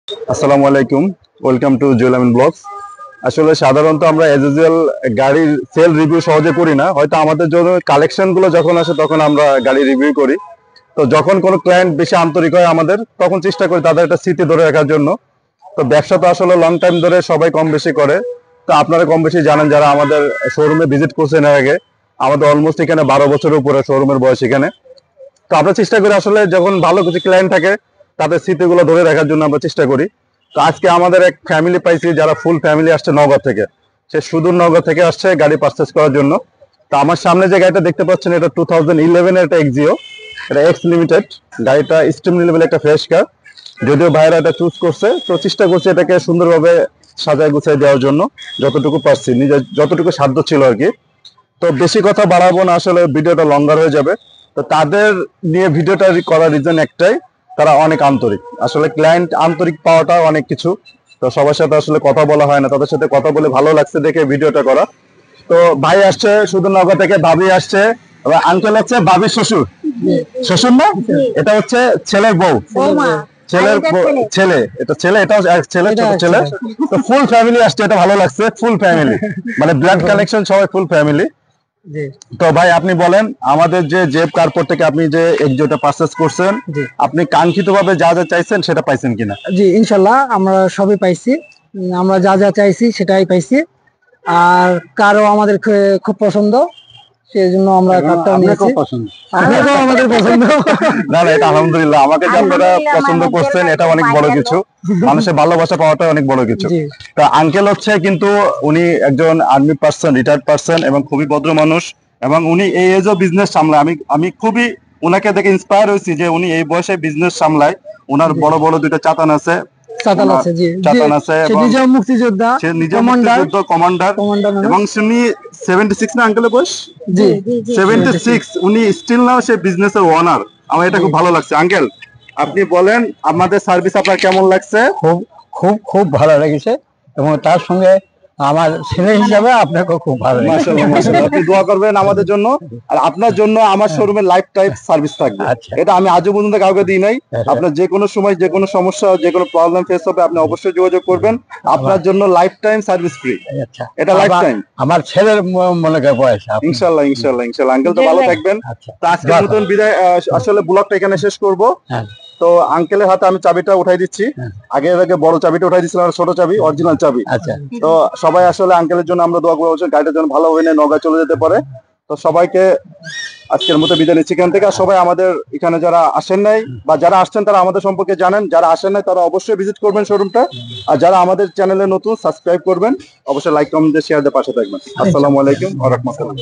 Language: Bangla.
আসসালামু আলাইকুম, welcome to Jewel Amin blogs. আসলে সাধারণত আমরা এজ ইউজুয়াল গাড়ির সেল রিভিউ সহজে করি না, হয়তো আমাদের জন্য কালেকশন গুলো যখন আসে তখন আমরা গাড়ি রিভিউ করি। তো যখন কোনো ক্লায়েন্ট বেশি আন্তরিক হয় আমাদের, তখন চেষ্টা করি তাদের একটা স্মৃতি ধরে রাখার জন্য। তো ব্যবসা তো আসলে লং টাইম ধরে সবাই কম বেশি করে। তো আপনারা কম বেশি জানেন যারা আমাদের শোরুমে ভিজিট করছেন এর আগে, আমাদের অলমোস্ট এখানে 12 বছরের উপরে শোরুমের বয়স এখানে। তো আমরা চেষ্টা করি আসলে যখন ভালো কিছু ক্লায়েন্ট থাকে তাদের স্মৃতিগুলো ধরে রাখার জন্য আমরা চেষ্টা করি। তো আজকে আমাদের এক ফ্যামিলি পাইছি, যারা ফুল ফ্যামিলি আসছে নওগাঁ থেকে। সে সুদূর নওগাঁ থেকে আসছে গাড়ি পারচেস করার জন্য। তো আমার সামনে যে গাড়িটা দেখতে পাচ্ছেন, এটা 2011 এর একটা এক্সিও, এটা এক্স লিমিটেড গাড়িটা, স্টিম লেভেল একটা ফ্রেশ কার। যদিও ভাইরা এটা চুজ করছে, তো চেষ্টা করছে এটাকে সুন্দরভাবে সাজায় গুছাই দেওয়ার জন্য যতটুকু পারছি, নিজের যতটুকু সাধ্য ছিল আর কি। তো বেশি কথা বাড়াবো না, আসলে ভিডিওটা লঙ্গার হয়ে যাবে। তো তাদের নিয়ে ভিডিওটা করার রিজন একটাই, তারা অনেক আন্তরিক। আসলে ক্লায়েন্ট আন্তরিক পাওয়াটা অনেক কিছু। তো সবার সাথে আসলে কথা বলা হয় না, তাদের সাথে কথা বলে ভালো লাগছে দেখে ভিডিওটা করা। তো ভাই আসছে শুধু নগর থেকে, ভাবি আসছে, আঙ্কেল হচ্ছে ভাবির শ্বশুর। শ্বশুর না, এটা হচ্ছে ছেলের বউ, ছেলের ছেলে, এটা ছেলে, এটাও ছেলে, ছোট ছেলে। তো ফুল ফ্যামিলি আসছে, এটা ভালো লাগছে, ফুল ফ্যামিলি মানে ব্লাড কালেকশন, সবাই ফুল ফ্যামিলি। তো ভাই আপনি বলেন, আমাদের যে জেব কার্পোর্ট থেকে আপনি যে এক্সিওটা পারচেজ করছেন, আপনি কাঙ্ক্ষিত ভাবে যা যা চাইছেন সেটা পাইছেন কিনা? জি ইনশাল্লাহ আমরা সবই পাইছি। আমরা যা যা চাইছি সেটাই পাইছি। আর কারো আমাদের খুব পছন্দ, সেই জন্য আমরা কারটাও নিয়েছি। আপনাকেও আমাদের পছন্দ। না না, এটা আলহামদুলিল্লাহ, আমাকে যে আপনারা পছন্দ করছেন এটা অনেক বড় কিছু। মানুষের ভালোবাসা পাওয়াটা অনেক বড় কিছু। তা আঙ্কেল হচ্ছে কিন্তু উনি একজন আর্মি পার্সন, রিটায়ার্ড পার্সন, এবং খুবই ভদ্র মানুষ, এবং উনি এই এজও বিজনেস সামলায়। আমি খুবই উনাকে দেখে ইন্সপায়ার হয়েছি যে উনি এই বয়সে বিজনেস সামলায়। ওনার বড় বড় দুইটা চাতান আছে, মুক্তিযোদ্ধা, সে নিজে মুক্তিযুদ্ধ কমান্ডার, এবং উনি 76 না আঙ্কেলের বয়স? জি 76। উনি স্টিল নাও সে বিজনেসের ওনার। আমার এটা খুব ভালো লাগছে। আঙ্কেল আপনি বলেন, আমাদের সার্ভিস আপনার কেমন লাগছে? খুব খুব খুব ভালো লেগেছে, এবং তার সঙ্গে আমার ছেলে হিসাবে আপনাকেও খুব ভালো লেগেছে। মাশাআল্লাহ মাশাআল্লাহ, আপনি দোয়া করবেন আমাদের জন্য, আর আপনার জন্য আমার শোরুমে লাইফ টাইম সার্ভিস থাকবে। এটা আমি আজও পর্যন্ত কাউকে দিই নাই। আপনার যে কোনো সময় যে কোনো সমস্যা, যে কোনো প্রবলেম ফেস হবে, আপনি অবশ্যই যোগাযোগ করবেন। আপনার জন্য লাইফ টাইম সার্ভিস ফ্রি। এটা লাইফ টাইম। আমার ছেলের মনে করে বয়স। ইনশাআল্লাহ ইনশাআল্লাহ ইনশাআল্লাহ, আঙ্কেল তো ভালো থাকবেন। তো আজকে নতুন বিদায়, আসলে ব্লগটা এখানে শেষ করব। তো আঙ্কেলের হাতে আমি চাবিটা উঠাই দিচ্ছি। আগে বড় চাবিটা উঠাই দিচ্ছিলাম, ছোট চাবি, অরিজিনাল চাবি। তো সবাই আসলে আঙ্কেলের জন্য আমরা দোয়া করবো, গাড়িটার জন্য ভালো হয়ে নওগাঁ চলে যেতে পারে। তো সবাইকে আজকের মতো বিদায় নিচ্ছি এখান থেকে। আর সবাই আমাদের এখানে যারা আসেন নাই বা যারা আসছেন তারা আমাদের সম্পর্কে জানেন, যারা আসেন নাই তারা অবশ্যই ভিজিট করবেন শোরুমটা। আর যারা আমাদের চ্যানেলে নতুন, সাবস্ক্রাইব করবেন, অবশ্যই লাইক কমেন্ট শেয়ার দিয়ে পাশে থাকবেন। আসসালামু আলাইকুম ওয়া রাহমাতুল্লাহ।